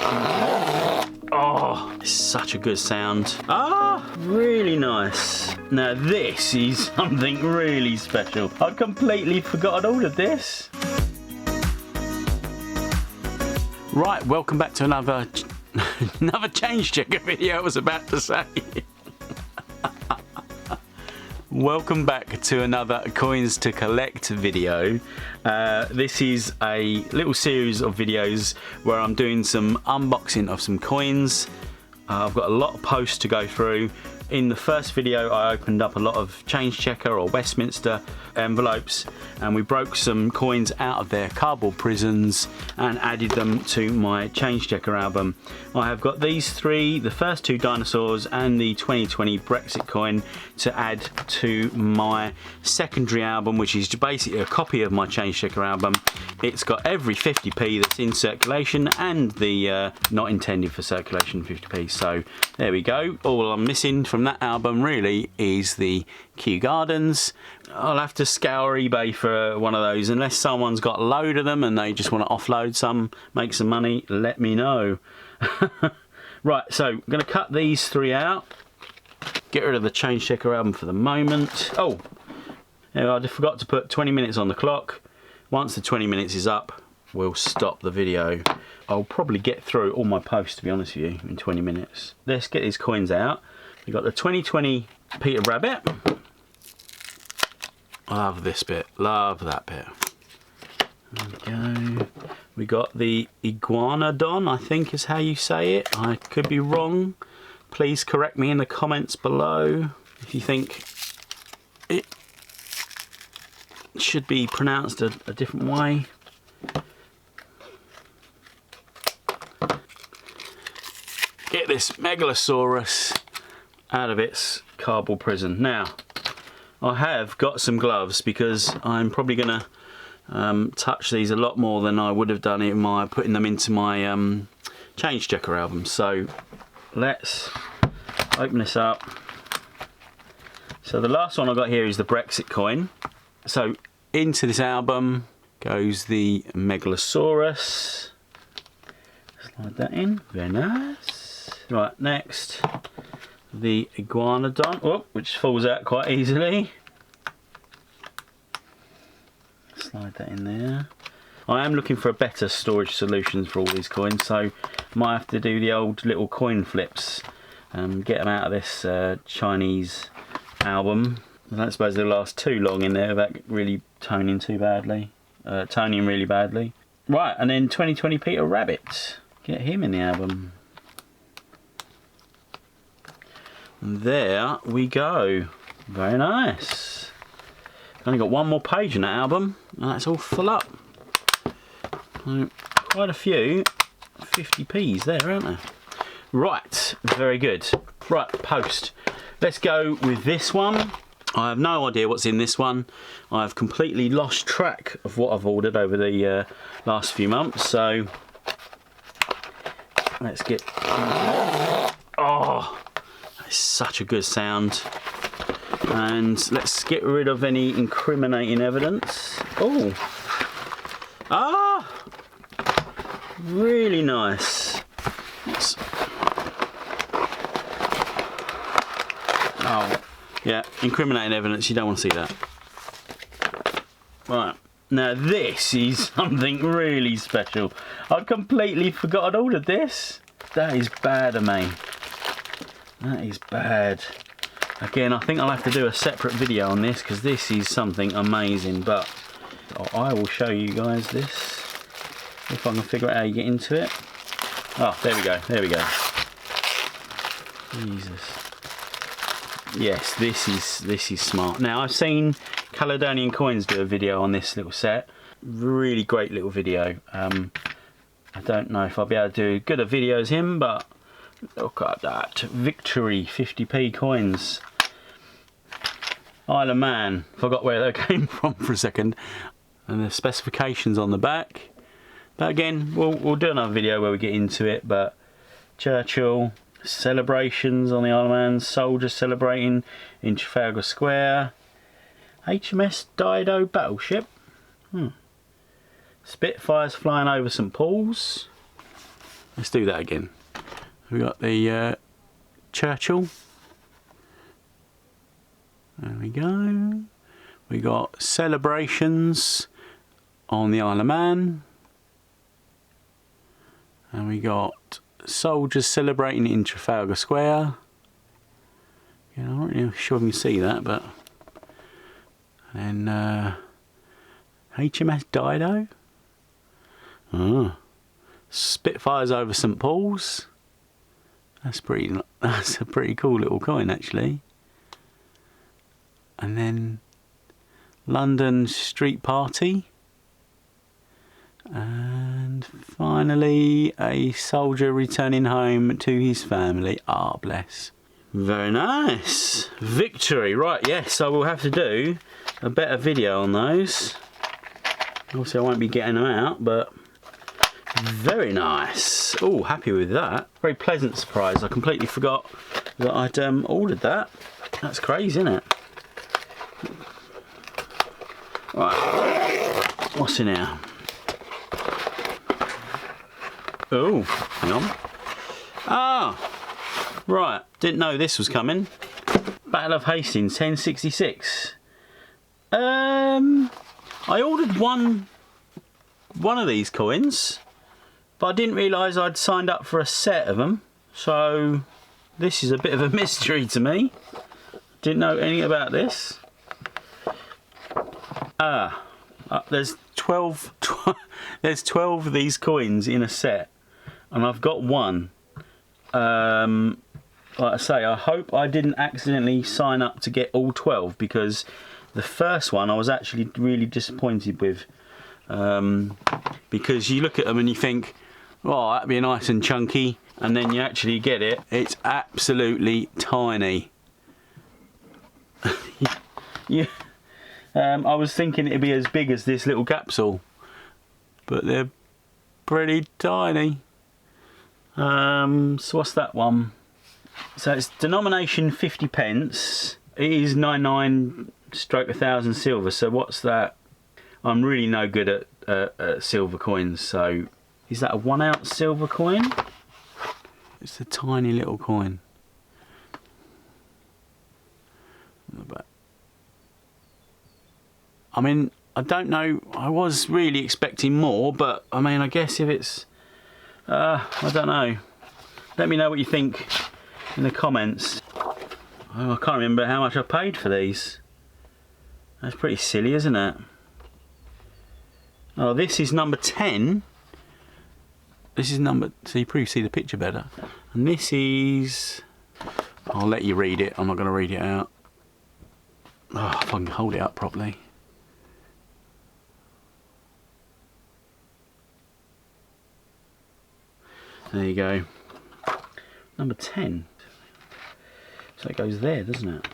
Oh, it's such a good sound. Ah, really nice. Now this is something really special. I'd completely forgotten all of this. Right, welcome back to another change checker video, I was about to say. Welcome back to another coins to collect video. This is a little series of videos where I'm doing some unboxing of some coins. I've got a lot of posts to go through. In the first video I opened up a lot of change checker or Westminster envelopes, and we broke some coins out of their cardboard prisons and added them to my change checker album. I have got these three, the first two dinosaurs and the 2020 Brexit coin, to add to my secondary album, which is basically a copy of my change checker album. It's got every 50p that's in circulation and the not intended for circulation 50p. So there we go. All I'm missing from that album really is the Kew Gardens. I'll have to scour eBay for one of those, unless someone's got a load of them and they just want to offload some, make some money, let me know. Right, so I'm going to cut these three out, get rid of the change checker album for the moment. Oh, I forgot to put 20 minutes on the clock. Once the 20 minutes is up, we'll stop the video. I'll probably get through all my posts, to be honest with you, in 20 minutes. Let's get these coins out. We've got the 2020 Peter Rabbit. Love this bit, love that bit. There we go. We got the Iguanodon, I think is how you say it. I could be wrong. Please correct me in the comments below if you think it should be pronounced a different way. Get this Megalosaurus out of its cardboard prison. Now, I have got some gloves because I'm probably going to touch these a lot more than I would have done in my putting them into my change checker album. So let's open this up. So the last one I got here is the Brexit coin. So into this album goes the Megalosaurus. Slide that in, very nice. Right, next the Iguanodon, which falls out quite easily. Slide that in there. I am looking for a better storage solution for all these coins, so might have to do the old little coin flips and get them out of this Chinese album. I don't suppose they'll last too long in there without really toning too badly. Toning really badly. Right, and then 2020 Peter Rabbit. Get him in the album. And there we go. Very nice. Only got one more page in that album, and that's all full up. Quite a few 50p's there, aren't there? Right, very good. Right, post. Let's go with this one. I have no idea what's in this one. I've completely lost track of what I've ordered over the last few months, so let's get... Oh, that's such a good sound. And let's get rid of any incriminating evidence. Oh, really nice. Oh, yeah, incriminating evidence, you don't want to see that. Right, now this is something really special. I'd completely forgotten all of this. That is bad of me. That is bad. Again, I think I'll have to do a separate video on this because this is something amazing, but I will show you guys this if I can figure out how you get into it. Oh, there we go, there we go. Jesus. Yes, this is smart. Now, I've seen Caledonian Coins do a video on this little set. Really great little video. I don't know if I'll be able to do as good a video as him, but look at that. Victory 50p coins. Isle of Man. Forgot where they came from for a second. And the specifications on the back. But again, we'll do another video where we get into it. But Churchill, celebrations on the Isle of Man, soldiers celebrating in Trafalgar Square. HMS Dido battleship. Spitfires flying over St Paul's. Let's do that again. We got the Churchill. There we go. We got celebrations on the Isle of Man. And we got soldiers celebrating in Trafalgar Square. You know, I'm not really sure if you can see that, but. And HMS Dido. Oh. Spitfires over St Paul's. That's a pretty cool little coin, actually. And then London Street Party. And finally a soldier returning home to his family. Ah, bless. Very nice. Victory. Right, yes, I will have to do a better video on those. Obviously I won't be getting them out, but very nice. Oh, happy with that. Very pleasant surprise. I completely forgot that I'd ordered that. That's crazy, isn't it? Right, what's in here? Oh, hang on. Ah, right. Didn't know this was coming. Battle of Hastings, 1066. I ordered one of these coins, but I didn't realise I'd signed up for a set of them. So this is a bit of a mystery to me. Didn't know anything about this. There's 12 of these coins in a set, and I've got one. Like I say, I hope I didn't accidentally sign up to get all 12, because the first one I was actually really disappointed with, because you look at them and you think, oh, that'd be nice and chunky, and then you actually get it, it's absolutely tiny. Yeah. I was thinking it'd be as big as this little capsule, but they're pretty tiny. So what's that one? So it's denomination 50 pence. It is 99/1000 silver. So what's that? I'm really no good at silver coins. So is that a 1 ounce silver coin? It's a tiny little coin. I mean, I don't know, I was really expecting more, but I mean, I guess if it's, I don't know. Let me know what you think in the comments. Oh, I can't remember how much I paid for these. That's pretty silly, isn't it? Oh, this is number 10. This is number, so you probably see the picture better. And this is, I'll let you read it, I'm not going to read it out. Oh, if I can hold it up properly. There you go. Number 10. So it goes there, doesn't it?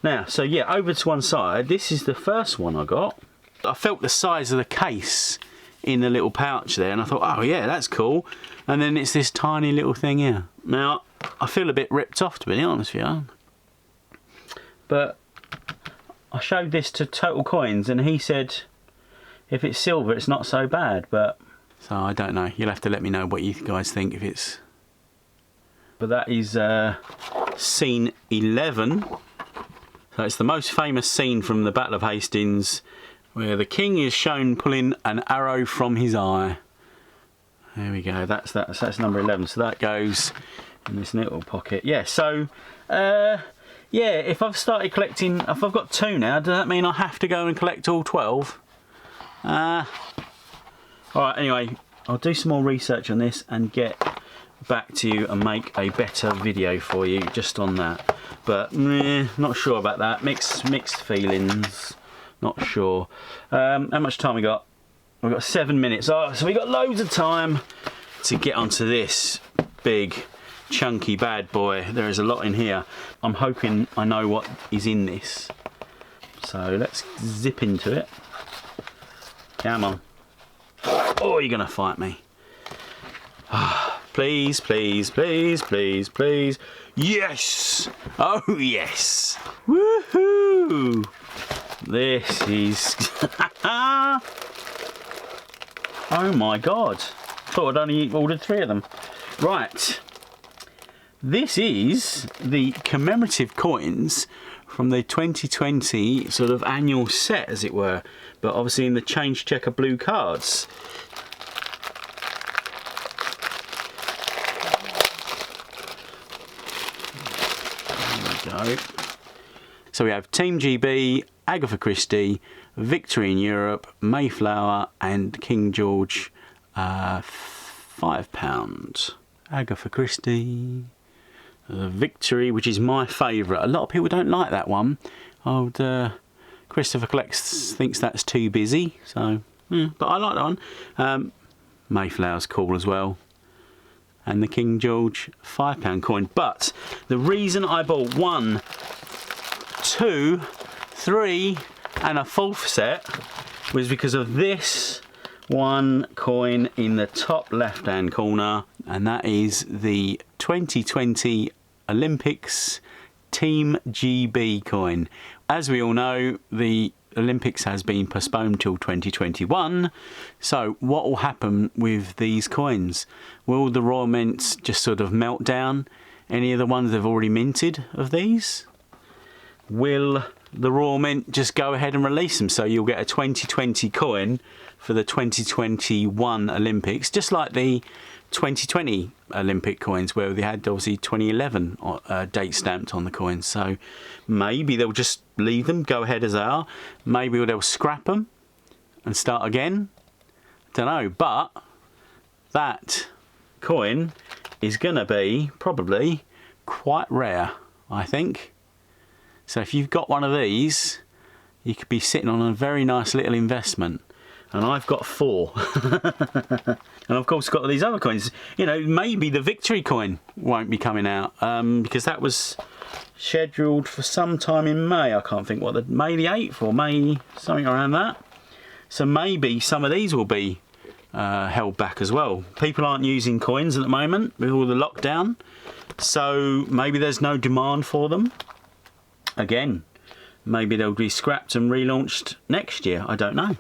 Now, so yeah, over to one side. This is the first one I got. I felt the size of the case in the little pouch there, and I thought, oh yeah, that's cool. And then it's this tiny little thing here. Now, I feel a bit ripped off, to be honest with you. But I showed this to Total Coins, and he said, if it's silver, it's not so bad, but... So I don't know. You'll have to let me know what you guys think if it's. But that is scene 11. So it's the most famous scene from the Battle of Hastings, where the king is shown pulling an arrow from his eye. There we go. That's number 11. So that goes in this little pocket. Yeah. So yeah. If I've started collecting, if I've got 2 now, does that mean I have to go and collect all 12? Alright, anyway, I'll do some more research on this and get back to you and make a better video for you just on that. But, not sure about that. Mixed feelings. Not sure. How much time we got? We've got 7 minutes. Oh, so we got loads of time to get onto this big, chunky bad boy. There is a lot in here. I'm hoping I know what is in this. So let's zip into it. Come on. Oh, you're gonna fight me. Please, please, please, please, please. Yes! Oh, yes! Woohoo! This is... Oh my god. I thought I'd only ordered 3 of them. Right, this is the commemorative coins from the 2020 sort of annual set, as it were, but obviously in the change checker blue cards. There we go. So we have Team GB, Agatha Christie, Victory in Europe, Mayflower and King George, £5. Agatha Christie, Victory, which is my favourite. A lot of people don't like that one. Old Christopher Collects thinks that's too busy, so but I like that one. Mayflower's cool as well. And the King George £5 coin. But the reason I bought 1, 2, 3 and a 4th set was because of this one coin in the top left hand corner, and that is the 2020 Olympics Team GB coin. As we all know, the Olympics has been postponed till 2021, so what will happen with these coins? Will the Royal Mints just sort of melt down any of the ones they've already minted of these? Will the Royal Mint just go ahead and release them, so you'll get a 2020 coin for the 2021 Olympics, just like the 2020 Olympic coins where they had obviously 2011 date stamped on the coins. So maybe they'll just leave them, go ahead as they are. Maybe they'll scrap them and start again. Don't know, but that coin is gonna be probably quite rare, I think. So if you've got one of these, you could be sitting on a very nice little investment. And I've got 4. And of course got these other coins. You know, maybe the Victory coin won't be coming out because that was scheduled for some time in May. I can't think what, the May the 8th or May something around that. So maybe some of these will be held back as well. People aren't using coins at the moment with all the lockdown, so maybe there's no demand for them. Again, maybe they'll be scrapped and relaunched next year. I don't know.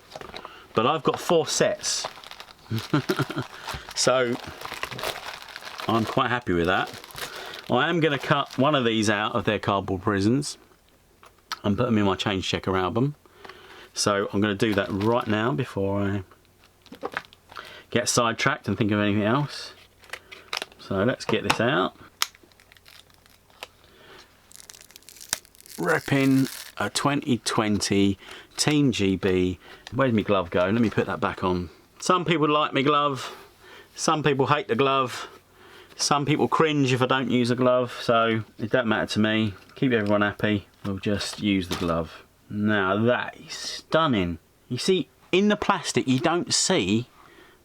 But I've got 4 sets. So I'm quite happy with that. I am going to cut one of these out of their cardboard prisons and put them in my change checker album. So I'm going to do that right now before I get sidetracked and think of anything else. So let's get this out. Repping a 2020 Team GB. Where'd my glove go? Let me put that back on. Some people like my glove, some people hate the glove, some people cringe if I don't use a glove, so it don't matter to me. Keep everyone happy, we'll just use the glove. Now that is stunning. You see, in the plastic you don't see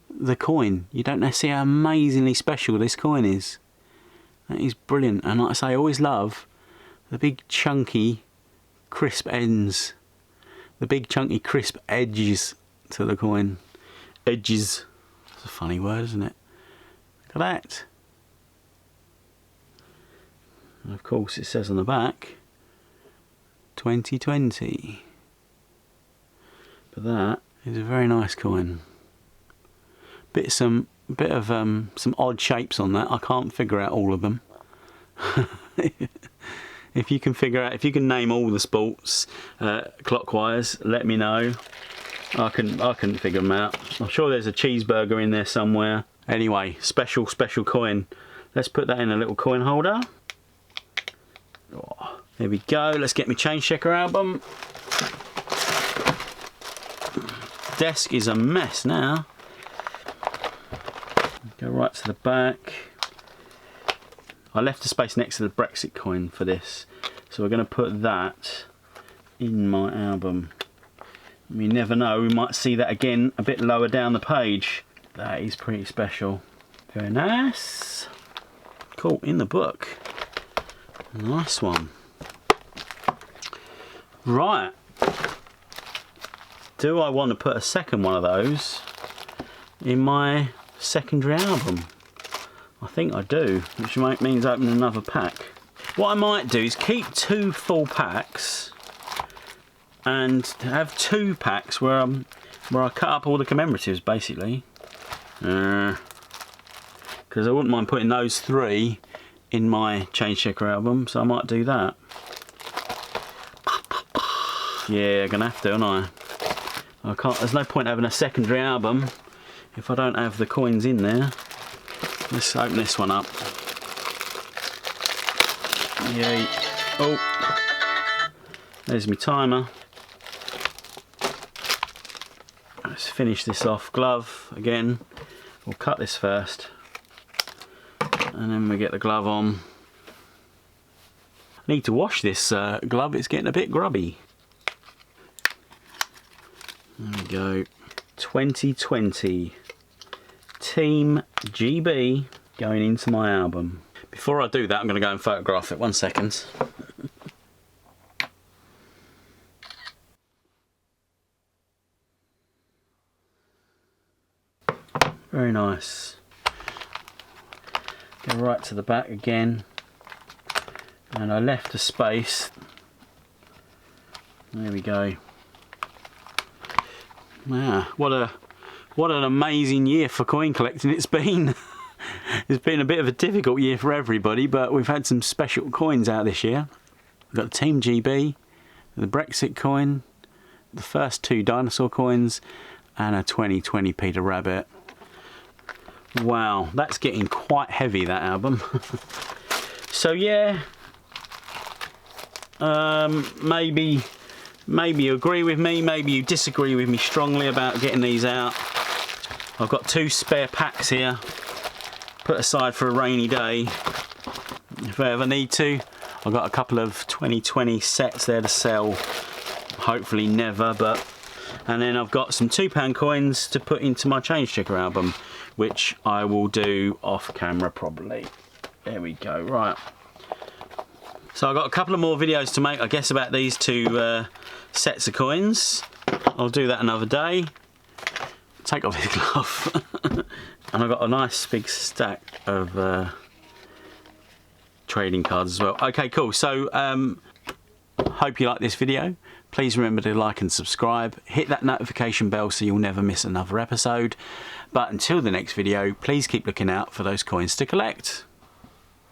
the coin. You don't see how amazingly special this coin is. That is brilliant, and like I say, I always love the big chunky crisp ends, the big chunky crisp edges to the coin. Edges, it's a funny word, isn't it? Look at that. And of course it says on the back 2020, but that is a very nice coin. Bit of some odd shapes on that. I can't figure out all of them. If you can figure out, if you can name all the sports clockwise, let me know. I couldn't figure them out. I'm sure there's a cheeseburger in there somewhere. Anyway, special coin. Let's put that in a little coin holder. Oh, there we go. Let's get my change checker album. Desk is a mess now. Go right to the back. I left a space next to the Brexit coin for this, so we're going to put that in my album. You never know, we might see that again a bit lower down the page. That is pretty special. Very nice. Cool, in the book. Nice one. Right. Do I want to put a second one of those in my secondary album? I think I do, which means opening another pack. What I might do is keep 2 full packs and have 2 packs where I cut up all the commemoratives, basically. because I wouldn't mind putting those 3 in my change checker album, so I might do that. Yeah, gonna have to, aren't I can't, there's no point having a secondary album if I don't have the coins in there. Let's open this one up. Yay. Oh, there's my timer. Let's finish this off. Glove again. We'll cut this first, and then we get the glove on. I need to wash this glove, it's getting a bit grubby. There we go. 2020 Team GB going into my album. Before I do that, I'm going to go and photograph it. 1 second. Very nice. Go right to the back again, and I left a space. There we go. Wow, what an amazing year for coin collecting it's been. It's been a bit of a difficult year for everybody, but we've had some special coins out this year. We've got the Team GB, the Brexit coin, the first 2 dinosaur coins, and a 2020 Peter Rabbit. Wow, that's getting quite heavy, that album. So yeah, maybe you agree with me, maybe you disagree with me strongly about getting these out. I've got 2 spare packs here, put aside for a rainy day if I ever need to. I've got a couple of 2020 sets there to sell, hopefully never, but... And then I've got some £2 coins to put into my change checker album, which I will do off camera probably. There we go, right. So I've got a couple of more videos to make, I guess, about these 2 sets of coins. I'll do that another day. Take off his glove. And I've got a nice big stack of trading cards as well. Okay, cool. So hope you like this video. Please remember to like and subscribe. Hit that notification bell so you'll never miss another episode. But until the next video, please keep looking out for those coins to collect.